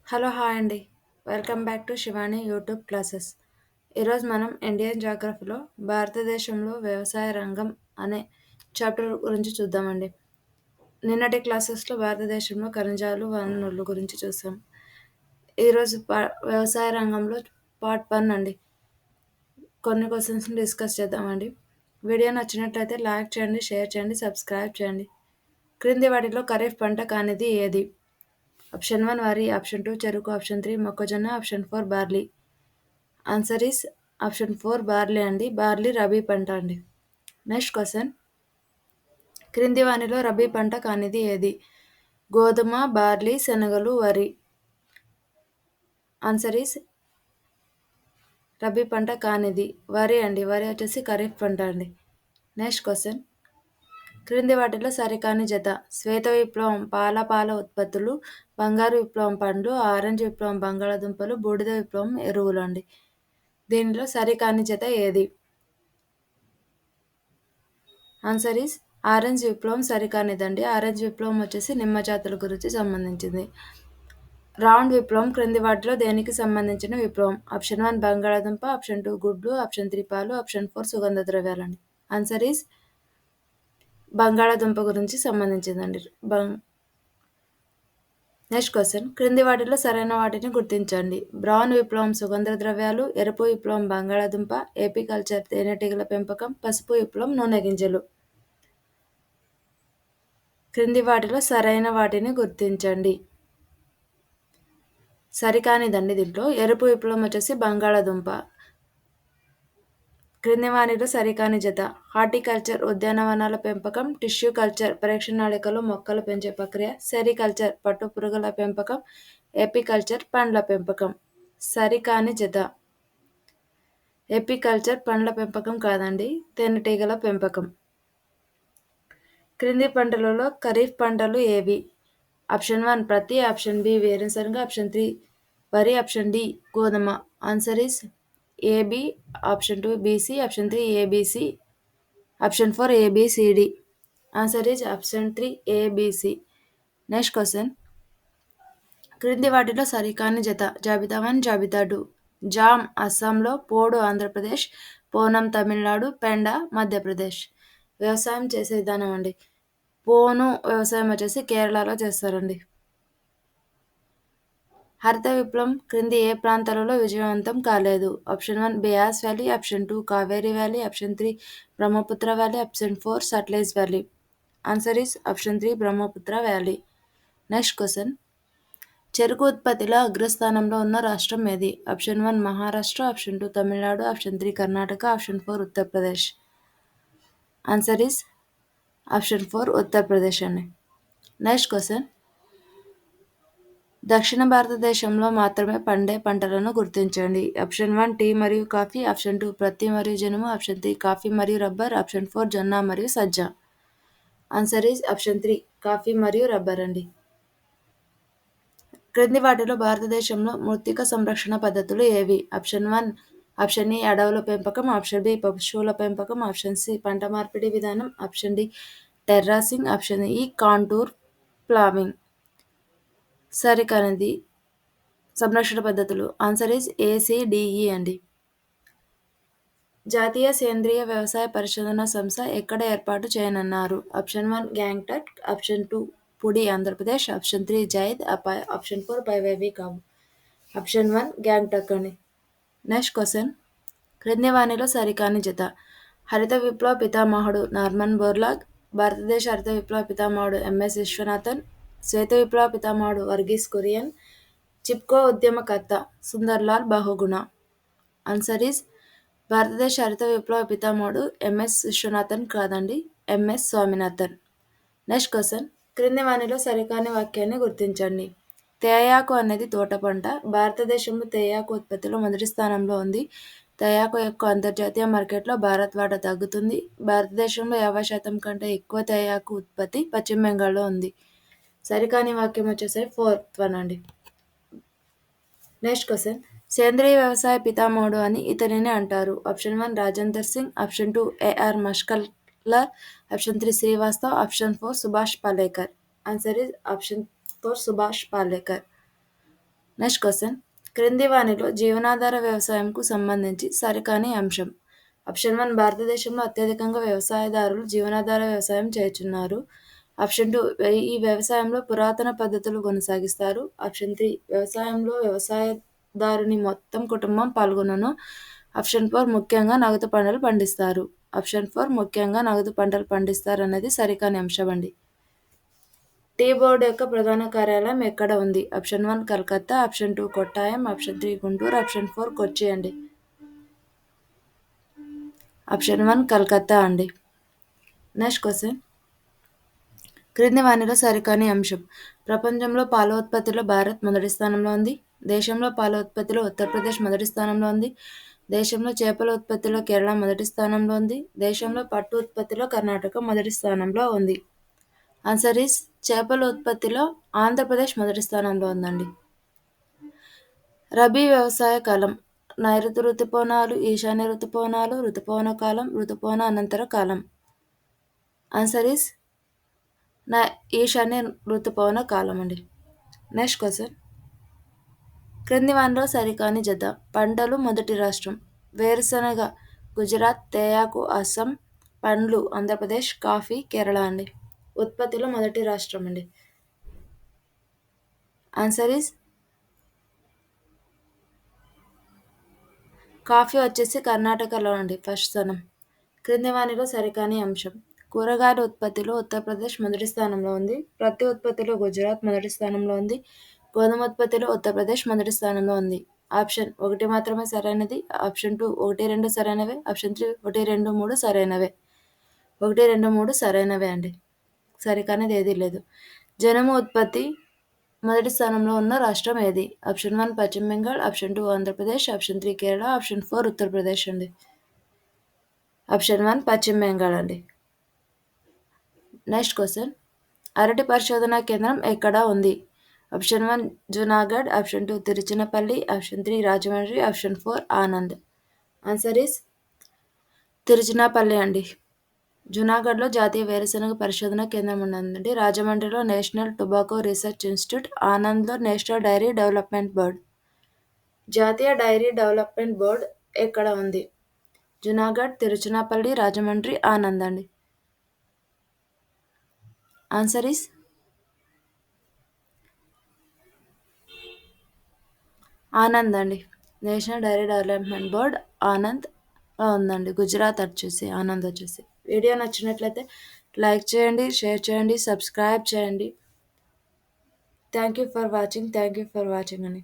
Hello hi అండి. Welcome back to Shivani YouTube classes. ఈరోజు మనం ఇండియన్ జాగ్రఫీలో భారతదేశంలో వ్యవసాయ రంగం అనే చాప్టర్ గురించి చూద్దామండి. నిన్నటి క్లాసెస్లో భారతదేశంలో ఖనిజాలు వనరుల గురించి చూసాం. ఈరోజు వ్యవసాయ రంగంలో పార్ట్ 1 అండి. కొన్ని క్వశ్చన్స్ని డిస్కస్ చేద్దామండి. వీడియో నచ్చినట్లయితే లైక్ చేయండి, షేర్ చేయండి, సబ్స్క్రైబ్ చేయండి. క్రింది వాటిలో ఖరీఫ్ పంట కానిది ఏది? ఆప్షన్ 1 వరి, ఆప్షన్ 2 చెరుకు, ఆప్షన్ 3 మొక్కజొన్న, option 4 barley. Answer is option 4 barley అండి. బార్లీ రబీ పంట అండి. Next question. క్రింది వానిలో రబీ పంట కానిది ఏది? గోధుమ, బార్లీ, శనగలు, వరి. ఆన్సర్ ఈస్ రబీ పంట కానిది వరి అండి. వరి వచ్చేసి ఖరీఫ్ పంట అండి. Next question. క్రింది వాటిలో సరికాని జత. శ్వేత విప్లవం పాల ఉత్పత్తులు, బంగారు విప్లవం పండ్లు, ఆరెంజ్ విప్లవం బంగాళాదుంపలు, బూడిద విప్లవం ఎరువులు అండి. దీనిలో సరికాని జత ఏది? ఆన్సర్ ఈస్ ఆరెంజ్ విప్లవం సరికానిదండి. ఆరెంజ్ విప్లవం వచ్చేసి నిమ్మ జాతుల గురించి సంబంధించింది. రౌండ్ విప్లవం క్రింది వాటిలో దేనికి సంబంధించిన విప్లవం? ఆప్షన్ 1 బంగాళాదుంప, ఆప్షన్ 2 గుడ్లు, ఆప్షన్ 3 పాలు, ఆప్షన్ 4 సుగంధ ద్రవ్యాలండి. ఆన్సర్ ఈస్ బంగాళాదుంప గురించి సంబంధించిందండి. Next question. క్రింది వాటిలో సరైన వాటిని గుర్తించండి. బ్రౌన్ విప్లవం సుగంధ ద్రవ్యాలు, ఎరుపు విప్లవం బంగాళాదుంప, ఏపీకల్చర్ తేనెటీగల పెంపకం, పసుపు విప్లవం నూనె గింజలు. క్రింది వాటిలో సరైన వాటిని గుర్తించండి. సరికానిదండి దీంట్లో. ఎరుపు విప్లవం వచ్చేసి బంగాళాదుంప. క్రింది వానిలో సరికాని జత. హార్టికల్చర్ ఉద్యానవనాల పెంపకం, టిష్యూ కల్చర్ పరీక్షణాళికలో మొక్కలు పెంచే ప్రక్రియ, సెరికల్చర్ పట్టు పురుగుల పెంపకం, ఏపీకల్చర్ పండ్ల పెంపకం. సరికాని జత. ఏపీకల్చర్ పండ్ల పెంపకం కాదండి, తేనెటీగల పెంపకం. క్రింది పంటలలో ఖరీఫ్ పంటలు ఏవి? ఆప్షన్ 1 ప్రత్తి, ఆప్షన్ బి వేరుశనగ, ఆప్షన్ 3 వరి, ఆప్షన్ డి గోధుమ. Answer is A B, option 2 B C, option 3 A B C, option 4 A B C D. Answer is option 3 A B C. Next question. క్రింది వాటిలో సరికాని జత. జాబితా 1, జాబితా 2. జామ్ అస్సాంలో, పోడు ఆంధ్రప్రదేశ్, పోనం తమిళనాడు, పెండ మధ్యప్రదేశ్. వ్యవసాయం చేసే విధానం అండి. పోను వ్యవసాయం వచ్చేసి కేరళలో చేస్తారండి. హరిత విప్లవం క్రింది ఏ ప్రాంతాలలో విజయవంతం కాలేదు? Option 1 Beas valley, option 2 Kaveri valley, option 3 Brahmaputra valley, option 4 Sutlej valley. Answer is option 3 Brahmaputra valley. Next question. చెరుకు ఉత్పత్తిలో అగ్రస్థానంలో ఉన్న రాష్ట్రం ఏది? Option 1 Maharashtra, option 2 Tamil Nadu, option 3 Karnataka, option 4 Uttar Pradesh. Answer is option 4 Uttar Pradesh అండి. Next question. దక్షిణ భారతదేశంలో మాత్రమే పండే పంటలను గుర్తించండి. ఆప్షన్ 1 టీ మరియు కాఫీ, ఆప్షన్ 2 ప్రత్తి మరియు జనుము, ఆప్షన్ 3 కాఫీ మరియు రబ్బర్, ఆప్షన్ 4 జొన్న మరియు సజ్జ. ఆన్సర్ ఈజ్ ఆప్షన్ 3 కాఫీ మరియు రబ్బర్ అండి. క్రింది వాటిలో భారతదేశంలో మృత్తిక సంరక్షణ పద్ధతులు ఏవి? ఆప్షన్ ఏ అడవుల పెంపకం, ఆప్షన్ బి పశువుల పెంపకం, ఆప్షన్ సి పంట మార్పిడి విధానం, ఆప్షన్ డి టెర్రాసింగ్, ఆప్షన్ ఈ కాంటూర్ ప్లావింగ్. సరికానిది సంరక్షణ పద్ధతులు. ఆన్సర్ ఈజ్ ఏసిడిఈ అండి. జాతీయ సేంద్రీయ వ్యవసాయ పరిశోధన సంస్థ ఎక్కడ ఏర్పాటు చేయనున్నారు? ఆప్షన్ 1 గ్యాంగ్టక్, ఆప్షన్ 2 పుడి ఆంధ్రప్రదేశ్, ఆప్షన్ 3 జైద్, ఆప్షన్ 4 పైవేవి కావు. ఆప్షన్ 1 గ్యాంగ్టక్ అండి. Next question. క్రింది వానిలో సరికాని జత. హరిత విప్లవ పితామహుడు నార్మన్ బోర్లాగ్, భారతదేశ హరిత విప్లవ పితామహుడు ఎంఎస్ విశ్వనాథన్, శ్వేత విప్లవ పితామహుడు వర్గీస్ కురియన్, చిప్కో ఉద్యమకర్త సుందర్లాల్ బహుగుణ. ఆన్సర్ ఈస్ భారతదేశ హరిత విప్లవ పితామహుడు ఎంఎస్ విశ్వనాథన్ కాదండి, ఎంఎస్ స్వామినాథన్. Next question. క్రింది వానిలో సరికాని వాక్యాన్ని గుర్తించండి. తేయాకు అనేది తోట పంట. భారతదేశంలో తేయాకు ఉత్పత్తిలో మొదటి స్థానంలో ఉంది. తేయాకు యొక్క అంతర్జాతీయ మార్కెట్లో భారత్ వాటా తగ్గుతుంది. భారతదేశంలో 50% కంటే ఎక్కువ తేయాకు ఉత్పత్తి పశ్చిమ బెంగాల్లో ఉంది. సరికాని వాక్యం వచ్చేసరి 4th వన్ అండి. Next question. సేంద్రీయ వ్యవసాయ పితామహుడు అని ఇతనిని అంటారు. Option 1 Rajender Singh, option 2 A R Mashkalkar, option 3 Srivastav, option 4 Subhash Palekar. Answer is option 4 Subhash Palekar. Next question. క్రింది వానిలో జీవనాధార వ్యవసాయంకు సంబంధించి సరికాని అంశం. ఆప్షన్ 1 భారతదేశంలో అత్యధికంగా వ్యవసాయదారులు జీవనాధార వ్యవసాయం చేయుచున్నారు. ఆప్షన్ 2 ఈ వ్యవసాయంలో పురాతన పద్ధతులు కొనసాగిస్తారు. ఆప్షన్ 3 వ్యవసాయంలో వ్యవసాయదారుని మొత్తం కుటుంబం పాల్గొనను. ఆప్షన్ 4 ముఖ్యంగా నగదు పంటలు పండిస్తారు. ఆప్షన్ 4 ముఖ్యంగా నగదు పంటలు పండిస్తారు అనేది సరికాని అంశం అండి. టీ బోర్డు యొక్క ప్రధాన కార్యాలయం ఎక్కడ ఉంది? Option 1 Calcutta, option 2 Kottayam, option 3 Guntur, option 4 కొచ్చి అండి. ఆప్షన్ 1 కలకత్తా అండి. Next question. క్రింది వానిలో సరికాని అంశం. ప్రపంచంలో పాల ఉత్పత్తిలో భారత్ మొదటి స్థానంలో ఉంది. దేశంలో పాల ఉత్పత్తిలో ఉత్తరప్రదేశ్ మొదటి స్థానంలో ఉంది. దేశంలో చేపల ఉత్పత్తిలో కేరళ మొదటి స్థానంలో ఉంది. దేశంలో పట్టు ఉత్పత్తిలో కర్ణాటక మొదటి స్థానంలో ఉంది. ఆన్సర్ ఈస్ చేపల ఉత్పత్తిలో ఆంధ్రప్రదేశ్ మొదటి స్థానంలో ఉందండి. రబీ వ్యవసాయ కాలం. నైరుతి ఋతుపవనాలు, ఈశాన్య ఋతుపవనాలు, ఋతుపవన కాలం, ఋతుపవన అనంతర కాలం. ఆన్సర్ ఈస్ ఈశాన్య ఋతుపవన కాలం అండి. Next question. క్రింది వానిలో సరికాని జత. పంటలు మొదటి రాష్ట్రం. వేరుశనగ గుజరాత్, తేయాకు అస్సాం, పండ్లు ఆంధ్రప్రదేశ్, కాఫీ కేరళ అండి. ఉత్పత్తిలో మొదటి రాష్ట్రం అండి. ఆన్సర్ ఈస్ కాఫీ వచ్చేసి కర్ణాటకలో అండి ఫస్ట్ స్థానం. క్రింది వానిలో సరికాని అంశం. కూరగాయల ఉత్పత్తిలో ఉత్తరప్రదేశ్ మొదటి స్థానంలో ఉంది. ప్రత్తి ఉత్పత్తిలో గుజరాత్ మొదటి స్థానంలో ఉంది. గోధుమ ఉత్పత్తిలో ఉత్తరప్రదేశ్ మొదటి స్థానంలో ఉంది. ఆప్షన్ 1 మాత్రమే సరైనది. ఆప్షన్ 2 1, 2 సరైనవే. ఆప్షన్ 3 1, 2, 3 సరైనవే. 1, 2, 3 సరైనవే అండి. సరికానిది ఏదీ లేదు. జనుము ఉత్పత్తి మొదటి స్థానంలో ఉన్న రాష్ట్రం ఏది? ఆప్షన్ 1 పశ్చిమ Bengal, option 2 Andhra Pradesh, option 3 Kerala, option 4 Uttar Pradesh అండి. ఆప్షన్ 1 పశ్చిమ బెంగాల్ అండి. Next question. అరటి పరిశోధనా కేంద్రం ఎక్కడ ఉంది? Option 1 Junagadh, option 2 Tiruchinapalli, option 3 Rajahmundry, option 4 Anand. Answer is Tiruchinapalli అండి. జునాగఢ్లో జాతీయ వేరుశనగ పరిశోధన కేంద్రం ఉన్నదండి. రాజమండ్రిలో నేషనల్ టొబాకో రీసెర్చ్ ఇన్స్టిట్యూట్, ఆనంద్లో నేషనల్ డైరీ డెవలప్మెంట్ బోర్డ్. జాతీయ డైరీ డెవలప్మెంట్ బోర్డ్ ఎక్కడ ఉంది? జునాగఢ్, తిరుచినాపల్లి, రాజమండ్రి, ఆనంద్ అండి. ఆన్సర్ ఈస్ ఆనంద్ అండి. National dairy development board Anand ఉందండి. గుజరాత్ వచ్చేసి ఆనంద్ వచ్చేసి. వీడియో నచ్చినట్లయితే లైక్ చేయండి, షేర్ చేయండి, సబ్స్క్రైబ్ చేయండి. థ్యాంక్ యూ ఫర్ వాచింగ్ అండి.